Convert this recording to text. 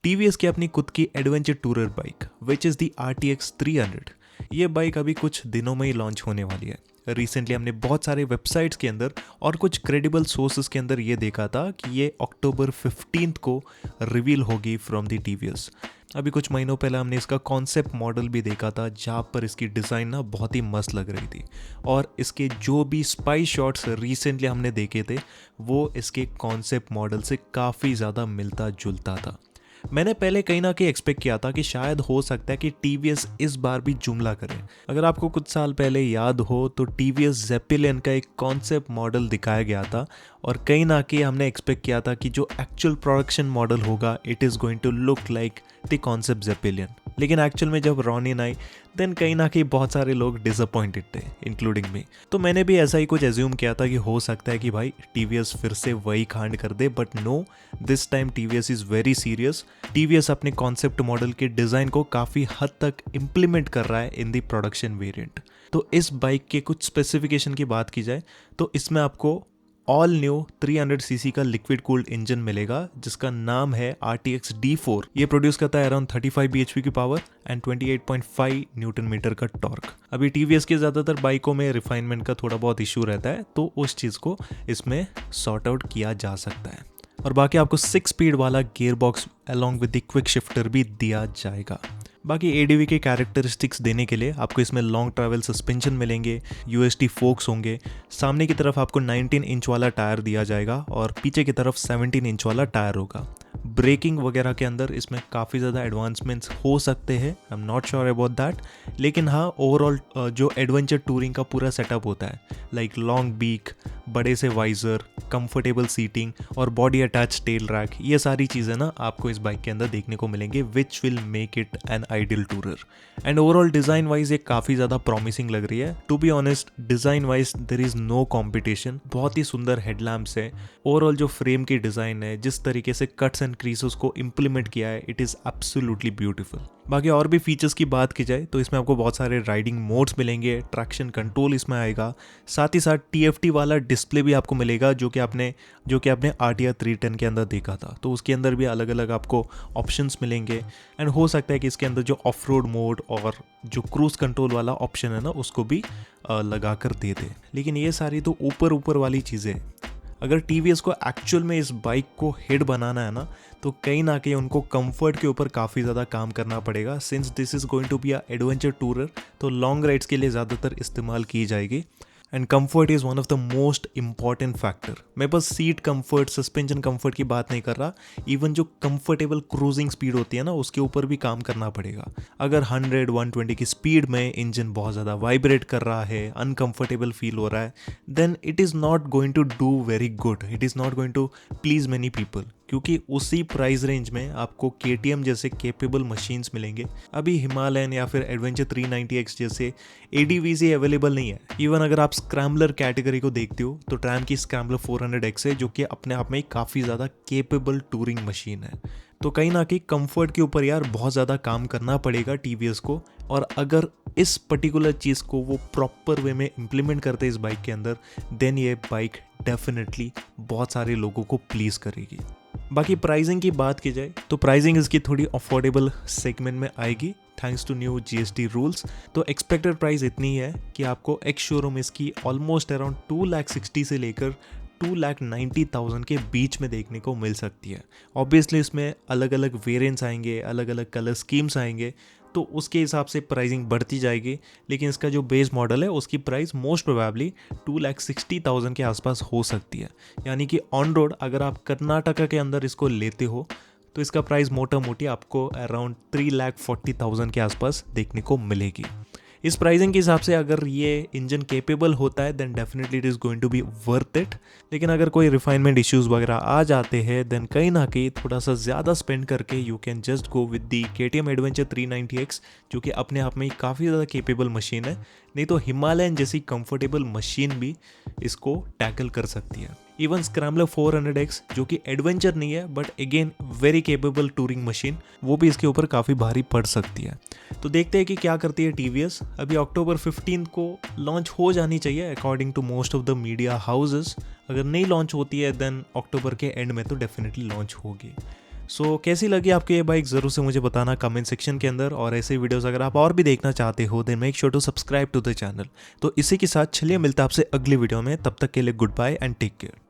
TVS की अपनी खुद की adventure tourer bike which is the RTX 300। ये बाइक अभी कुछ दिनों में ही लॉन्च होने वाली है। रिसेंटली हमने बहुत सारे वेबसाइट्स के अंदर और कुछ क्रेडिबल सोर्सेज के अंदर ये देखा था कि ये अक्टूबर 15 को रिवील होगी फ्रॉम दी टीवीएस। अभी कुछ महीनों पहले हमने इसका कॉन्सेप्ट मॉडल भी देखा था जहाँ पर इसकी डिज़ाइन ना बहुत ही मस्त लग रही थी, और इसके जो भी स्पाई शॉट्स रिसेंटली हमने देखे थे वो इसके कॉन्सेप्ट मॉडल से काफ़ी ज़्यादा मिलता जुलता था। मैंने पहले कहीं ना कहीं एक्सपेक्ट किया था कि शायद हो सकता है कि टीवीएस इस बार भी जुमला करे। अगर आपको कुछ साल पहले याद हो तो टीवीएस जेपिलियन का एक कॉन्सेप्ट मॉडल दिखाया गया था, और कहीं ना कहीं हमने एक्सपेक्ट किया था कि जो एक्चुअल प्रोडक्शन मॉडल होगा it is going to look like the concept Zeppelin. लेकिन एक्चुअल में जब रॉनिन आई देन कहीं ना कहीं बहुत सारे लोग डिसअपॉइंटेड थे, इंक्लूडिंग मी। तो मैंने भी ऐसा ही कुछ एज्यूम किया था कि हो सकता है कि भाई टीवीएस फिर से वही कांड कर दे, but no, this time TVS is very serious. TVS अपने कॉन्सेप्ट मॉडल के डिज़ाइन को काफ़ी हद तक इम्प्लीमेंट कर रहा है इन दी प्रोडक्शन वेरिएंट। तो इस बाइक के कुछ स्पेसिफिकेशन की बात की जाए तो इसमें आपको ऑल न्यू 300cc का लिक्विड कूल्ड इंजन मिलेगा जिसका नाम है RTX D4। ये प्रोड्यूस करता है अराउंड 35 bhp की पावर एंड 28.5 न्यूटन मीटर का टॉर्क। अभी टीवीएस के ज़्यादातर बाइकों में रिफाइनमेंट का थोड़ा बहुत इशू रहता है, तो उस चीज़ को इसमें सॉर्ट आउट किया जा सकता है। और बाकी आपको 6 स्पीड वाला gear box along with the quick shifter भी दिया जाएगा। बाकी ADV के कैरेक्टरिस्टिक्स देने के लिए आपको इसमें लॉन्ग ट्रैवल सस्पेंशन मिलेंगे, UST फोक्स होंगे, सामने की तरफ आपको 19 इंच वाला टायर दिया जाएगा और पीछे की तरफ 17 इंच वाला टायर होगा। ब्रेकिंग वगैरह के अंदर इसमें काफ़ी ज़्यादा एडवांसमेंट्स हो सकते हैं, I am not sure about that. लेकिन हाँ, ओवरऑल जो एडवेंचर टूरिंग का पूरा सेटअप होता है लाइक लॉन्ग बीक, बड़े से वाइज़र, कंफर्टेबल सीटिंग और बॉडी अटैच टेल रैक, ये सारी चीज़ें ना आपको इस बाइक के अंदर देखने को मिलेंगे which will make it an ideal tourer. And overall design wise ये काफ़ी ज़्यादा प्रॉमिसिंग लग रही है। To be honest, design wise there is no competition. बहुत ही सुंदर हेडलैम्प्स है, ओवरऑल जो फ्रेम की डिज़ाइन है, जिस तरीके से कट्स एंड क्रीसेस को इम्प्लीमेंट किया है, इट इज़ एब्सोल्युटली ब्यूटीफुल। बाकी और भी फीचर्स की बात की जाए तो इसमें आपको बहुत सारे राइडिंग मोड्स मिलेंगे, ट्रैक्शन कंट्रोल इसमें आएगा, साथ ही साथ TFT वाला डिस्प्ले भी आपको मिलेगा जो कि आपने RTR 310 के अंदर देखा था। तो उसके अंदर भी अलग अलग आपको ऑप्शंस मिलेंगे, एंड हो सकता है कि इसके अंदर जो ऑफ रोड मोड और जो क्रूज कंट्रोल वाला ऑप्शन है ना उसको भी लगा कर दे दे। लेकिन ये सारी तो ऊपर वाली चीज़ें। अगर टीवीएस को एक्चुअल में इस बाइक को हिट बनाना है ना तो कहीं ना कहीं उनको कंफर्ट के ऊपर काफ़ी ज़्यादा काम करना पड़ेगा। Since this is going to be a adventure tourer, तो लॉन्ग राइड्स के लिए ज़्यादातर इस्तेमाल की जाएगी, and comfort is one of the most important factor. मैं बस सीट कंफर्ट, सस्पेंशन कंफर्ट की बात नहीं कर रहा, इवन जो कंफर्टेबल क्रूजिंग स्पीड होती है ना उसके ऊपर भी काम करना पड़ेगा। अगर 100-120 की स्पीड में इंजन बहुत ज़्यादा वाइब्रेट कर रहा है, अनकंफर्टेबल फील हो रहा है, then it is not going to do very good, it is not going to please many people. क्योंकि उसी प्राइस रेंज में आपको KTM जैसे केपेबल मशीन्स मिलेंगे, अभी हिमालयन या फिर एडवेंचर 390X जैसे ADVZ अवेलेबल नहीं है। इवन अगर आप स्क्रैम्बलर कैटेगरी को देखते हो तो ट्रैम की स्क्रैम्बलर 400X है जो कि अपने आप में काफ़ी ज़्यादा केपेबल टूरिंग मशीन है। तो कहीं ना कहीं कंफर्ट के ऊपर यार बहुत ज़्यादा काम करना पड़ेगा टीवीएस को, और अगर इस पर्टिकुलर चीज़ को वो प्रॉपर वे में इम्प्लीमेंट करते इस बाइक के अंदर, देन ये बाइक डेफिनेटली बहुत सारे लोगों को प्लीज़ करेगी। बाकी प्राइसिंग की बात की जाए तो प्राइसिंग इसकी थोड़ी अफोर्डेबल सेगमेंट में आएगी thanks to new GST rules. तो एक्सपेक्टेड प्राइस इतनी है कि आपको एक्स शोरूम इसकी ऑलमोस्ट अराउंड 2,60,000 से लेकर 2,90,000 के बीच में देखने को मिल सकती है। ऑब्वियसली इसमें अलग अलग वेरिएंट्स आएंगे, अलग अलग कलर स्कीम्स आएंगे, तो उसके हिसाब से प्राइसिंग बढ़ती जाएगी। लेकिन इसका जो बेस मॉडल है उसकी प्राइस मोस्ट प्रोबेबली 2,60,000 के आसपास हो सकती है। यानी कि ऑन रोड अगर आप कर्नाटका के अंदर इसको लेते हो तो इसका प्राइस मोटा मोटी आपको अराउंड 3,40,000 के आसपास देखने को मिलेगी। इस प्राइसिंग के हिसाब से अगर ये इंजन केपेबल होता है then definitely it is going to be worth it. लेकिन अगर कोई रिफाइनमेंट इश्यूज़ वगैरह आ जाते हैं देन कहीं ना कहीं थोड़ा सा ज़्यादा स्पेंड करके you can just go with the KTM adventure 390X जो कि अपने आप में ही काफ़ी ज़्यादा केपेबल मशीन है। नहीं तो हिमालयन जैसी कंफर्टेबल मशीन भी इसको टैकल कर सकती है। इवन स्क्रैम्बलर 400X जो कि एडवेंचर नहीं है but again very capable touring machine, वो भी इसके ऊपर काफ़ी भारी पड़ सकती है। तो देखते हैं कि क्या करती है टीवीएस। अभी अक्टूबर 15 को लॉन्च हो जानी चाहिए according to most of the media houses. अगर नहीं लॉन्च होती है देन अक्टूबर के एंड में तो डेफिनेटली लॉन्च होगी। सो कैसी लगी आपको ये बाइक ज़रूर से मुझे बताना कमेंट सेक्शन के अंदर, और ऐसे वीडियोस अगर आप और भी देखना चाहते हो then make sure to subscribe to the channel. तो इसी के साथ चलिए मिलता है आपसे अगली वीडियो में, तब तक के लिए good bye and take care.